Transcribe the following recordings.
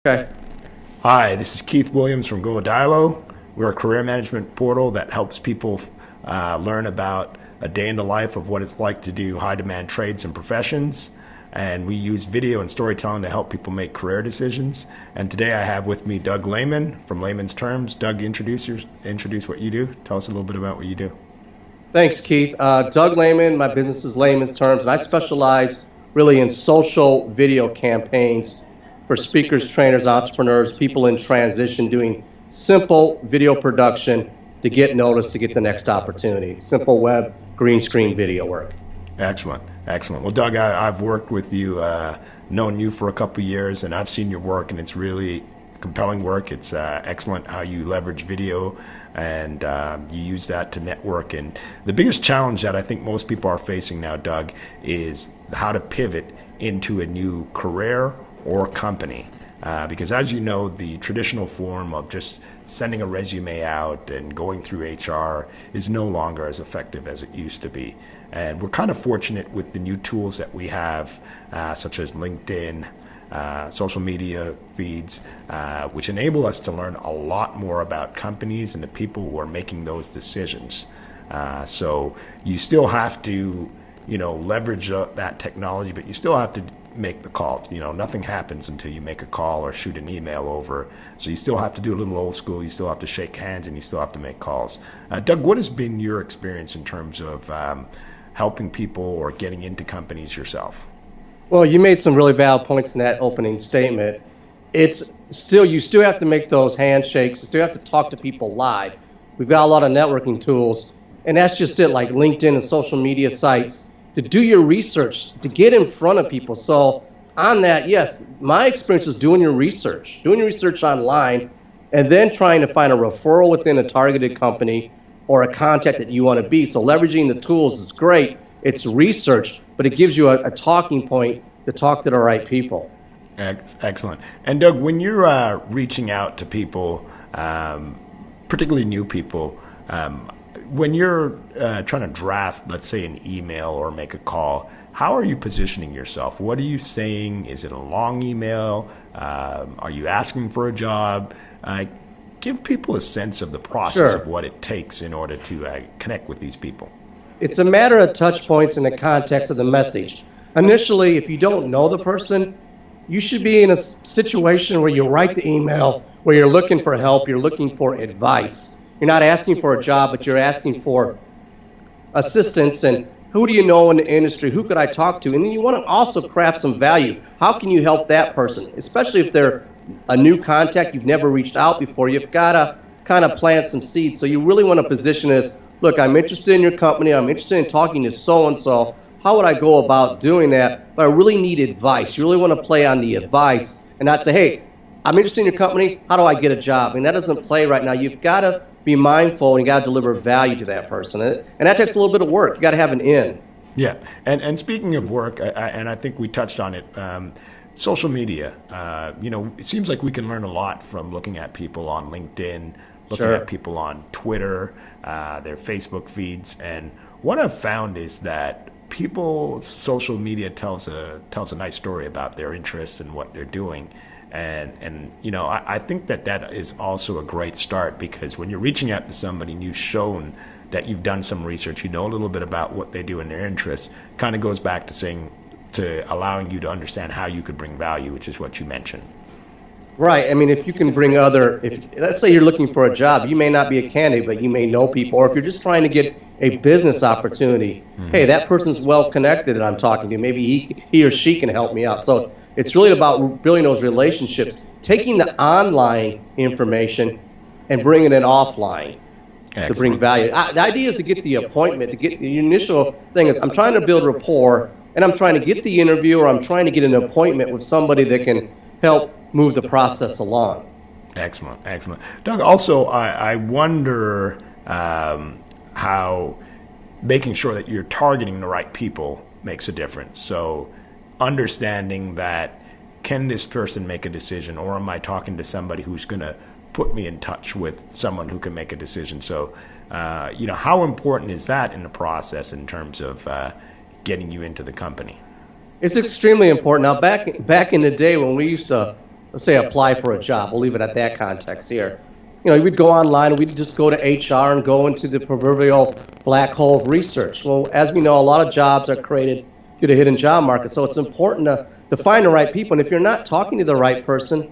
Okay. Hi, this is Keith Williams from GoDilo. We're a career management portal that helps people learn about a day in the life of what it's like to do high-demand trades and professions. And we use video and storytelling to help people make career decisions. And today I have with me Doug Lehman from Lehman's Terms. Doug, introduce what you do. Tell us a little bit about what you do. Thanks, Keith. Doug Lehman, my business is Lehman's Terms, and I specialize really in social video campaigns for speakers, trainers, entrepreneurs, people in transition, doing simple video production to get noticed, to get the next opportunity. Simple web, green screen video work. Excellent. Well, Doug, I've worked with you, known you for a couple of years, and I've seen your work, and it's really compelling work. It's excellent how you leverage video and you use that to network. And the biggest challenge that I think most people are facing now, Doug, is how to pivot into a new career or company. Because as you know, the traditional form of just sending a resume out and going through HR is no longer as effective as it used to be. And we're kind of fortunate with the new tools that we have, such as LinkedIn, social media feeds, which enable us to learn a lot more about companies and the people who are making those decisions. So you still have to, leverage that technology, but you still have to make the call. Nothing happens until you make a call or shoot an email over. So you still have to do a little old school. You still have to shake hands and you still have to make calls. Doug, what has been your experience in terms of helping people or getting into companies yourself? Well, you made some really valid points in that opening statement. You still have to make those handshakes. You still have to talk to people live. We've got a lot of networking tools, and that's just it, like LinkedIn and social media sites, to do your research, to get in front of people. So on that, yes, my experience is doing your research online, and then trying to find a referral within a targeted company or a contact that you want to be. So leveraging the tools is great. It's research, but it gives you a talking point to talk to the right people. Excellent. And Doug, when you're reaching out to people, particularly new people, when you're trying to draft, let's say, an email or make a call, how are you positioning yourself? What are you saying? Is it a long email? Are you asking for a job? Give people a sense of the process of what it takes in order to connect with these people. It's a matter of touch points in the context of the message. Initially, if you don't know the person, you should be in a situation where you write the email, where you're looking for help, you're looking for advice. You're not asking for a job, but you're asking for assistance and who do you know in the industry? Who could I talk to? And then you want to also craft some value. How can you help that person? Especially if they're a new contact, you've never reached out before, you've got to kind of plant some seeds. So you really want to position as, look, I'm interested in your company, I'm interested in talking to so-and-so. How would I go about doing that? But I really need advice. You really want to play on the advice and not say, hey, I'm interested in your company, how do I get a job? And that doesn't play right now. You've got to be mindful and you got to deliver value to that person. And that takes a little bit of work. You got to have an in. Yeah, and speaking of work, and I think we touched on it, social media, it seems like we can learn a lot from looking at people on LinkedIn, looking at people on Twitter, their Facebook feeds. And what I've found is that social media tells a nice story about their interests and what they're doing. And I think that is also a great start, because when you're reaching out to somebody and you've shown that you've done some research, you know a little bit about what they do and their interests, kind of goes back to allowing you to understand how you could bring value, which is what you mentioned. Right. I mean, if you can bring let's say you're looking for a job, you may not be a candidate, but you may know people. Or if you're just trying to get a business opportunity, hey, that person's well connected that I'm talking to. Maybe he or she can help me out. So it's really about building those relationships, taking the online information and bringing it offline. Excellent. To bring value. The idea is to get the appointment, to get the initial thing is I'm trying to build rapport and I'm trying to get the interview or I'm trying to get an appointment with somebody that can help move the process along. Excellent. Doug, also, I wonder how making sure that you're targeting the right people makes a difference. So understanding that, can this person make a decision, or am I talking to somebody who's going to put me in touch with someone who can make a decision? So, how important is that in the process in terms of getting you into the company? It's extremely important. Now, back in the day when we used to let's say apply for a job. We'll leave it at that context here. We'd go online and we'd just go to HR and go into the proverbial black hole of research. Well, as we know, a lot of jobs are created through the hidden job market. So it's important to find the right people. And if you're not talking to the right person,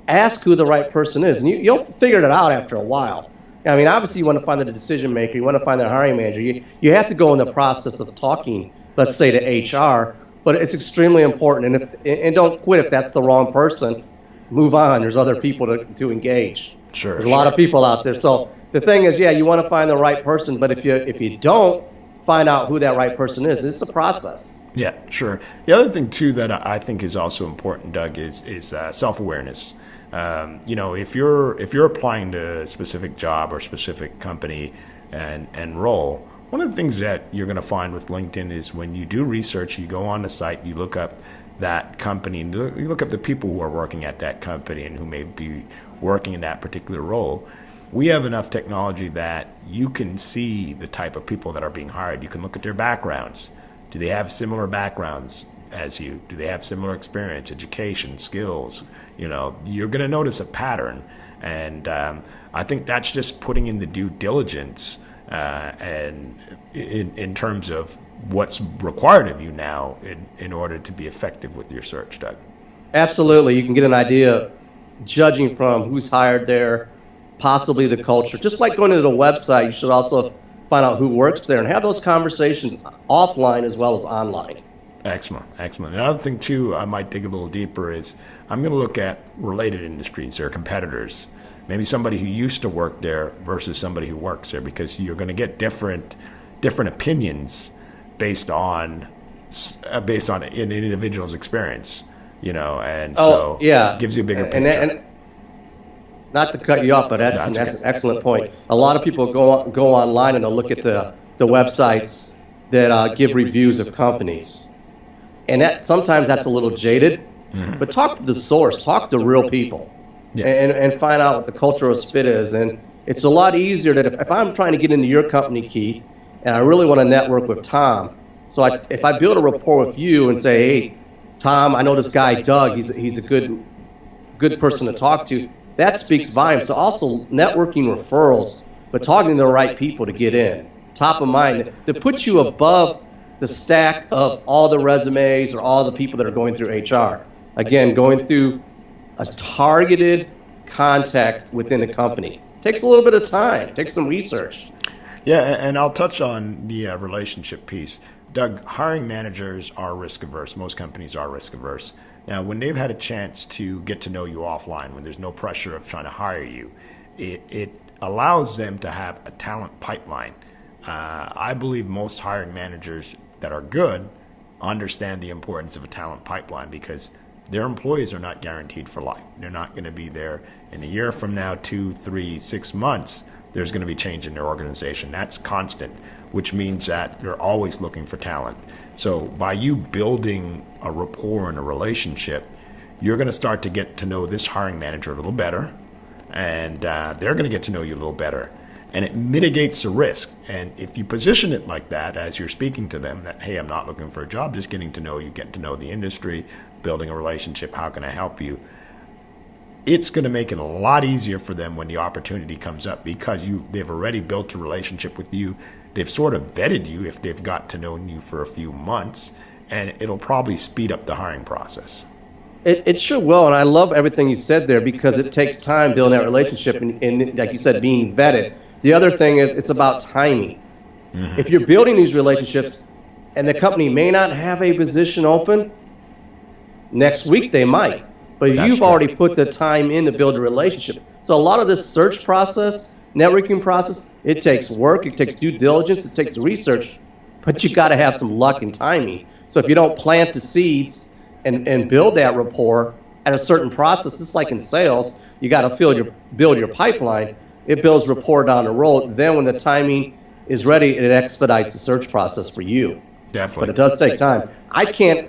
ask who the right person is. And you'll figure it out after a while. I mean, obviously you want to find the decision maker. You want to find the hiring manager. You have to go in the process of talking, let's say, to HR. But it's extremely important. And don't quit if that's the wrong person. Move on. There's other people to engage. Sure. There's a lot of people out there. So the thing is, you want to find the right person, but if you don't find out who that right person is, it's a process. Yeah, sure. The other thing too that I think is also important, Doug, is self-awareness. If you're applying to a specific job or specific company and role, one of the things that you're going to find with LinkedIn is when you do research, you go on the site, you look up that company, and you look up the people who are working at that company and who may be working in that particular role. We have enough technology that you can see the type of people that are being hired. You can look at their backgrounds. Do they have similar backgrounds as you? Do they have similar experience, education, skills? You're going to notice a pattern. And I think that's just putting in the due diligence and in terms of what's required of you now in order to be effective with your search, Doug. Absolutely. You can get an idea judging from who's hired there, possibly the culture. Just like going to the website, you should also find out who works there and have those conversations offline as well as online. Excellent. Another thing, too, I might dig a little deeper is I'm going to look at related industries or competitors. Maybe somebody who used to work there versus somebody who works there, because you're going to get different opinions based on an individual's experience, and so it gives you a bigger picture. And not to cut you off, but that's an excellent point. A lot of people go online and they'll look at the websites that give reviews of companies, and sometimes that's a little jaded. Mm-hmm. But talk to the source, talk to real people, and find out what the cultural fit is. And it's a lot easier that if I'm trying to get into your company, Keith, and I really want to network with Tom, so if I build a rapport with you and say, hey, Tom, I know this guy Doug, he's a good person to talk to, that speaks volumes. So also networking referrals, but talking to the right people to get in, top of mind, to put you above the stack of all the resumes or all the people that are going through HR. Again, going through a targeted contact within the company. Takes a little bit of time, takes some research. Yeah, and I'll touch on the relationship piece. Doug, hiring managers are risk averse. Most companies are risk averse. Now, when they've had a chance to get to know you offline, when there's no pressure of trying to hire you, it allows them to have a talent pipeline. I believe most hiring managers that are good understand the importance of a talent pipeline, because their employees are not guaranteed for life. They're not going to be there in a year from now, 2, 3, 6 months. There's going to be change in their organization. That's constant, which means that they're always looking for talent. So by you building a rapport and a relationship, you're going to start to get to know this hiring manager a little better, and they're going to get to know you a little better. And it mitigates the risk. And if you position it like that as you're speaking to them, that, hey, I'm not looking for a job, just getting to know you, getting to know the industry, building a relationship, how can I help you? It's going to make it a lot easier for them when the opportunity comes up, because they've already built a relationship with you. They've sort of vetted you if they've got to know you for a few months, and it'll probably speed up the hiring process. It sure will, and I love everything you said there, because it takes time building that relationship and like you said, being vetted. The other thing is it's about timing. Mm-hmm. If you're building these relationships and the company may not have a position open, next week they might. But you've already put the time in to build a relationship. So a lot of this search process, networking process, it takes work, it takes due diligence, it takes research, but you got to have some luck and timing. So if you don't plant the seeds and build that rapport at a certain process, it's like in sales, you got to build your pipeline. It builds rapport down the road. Then when the timing is ready, it expedites the search process for you. Definitely. But it does take time. I can't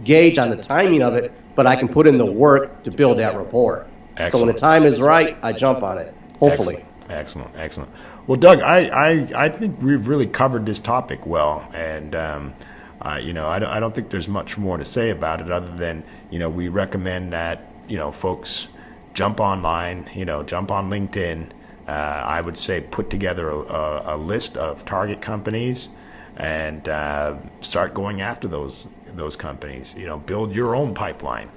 gauge on the timing of it, but I can put in the work to build that rapport. Excellent. So when the time is right, I jump on it, hopefully. Excellent. Well, Doug, I think we've really covered this topic well, and I don't think there's much more to say about it other than, we recommend that, folks jump online, jump on LinkedIn. I would say put together a list of target companies and start going after those companies. Build your own pipeline.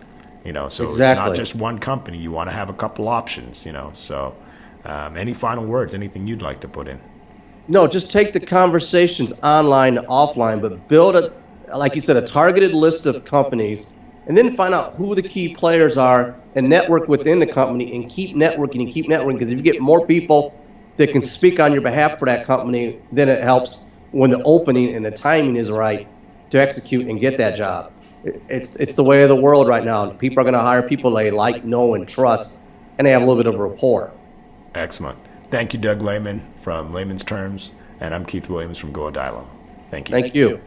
So It's not just one company. You want to have a couple options. So any final words? Anything you'd like to put in? No, just take the conversations online, offline, but build like you said, a targeted list of companies, and then find out who the key players are and network within the company and keep networking. Because if you get more people that can speak on your behalf for that company, then it helps when the opening and the timing is right to execute and get that job. It's the way of the world right now. People are going to hire people they like, know, and trust, and they have a little bit of rapport. Excellent. Thank you, Doug Lehman from Lehman's Terms, and I'm Keith Williams from Go Adilo. Thank you. Thank you.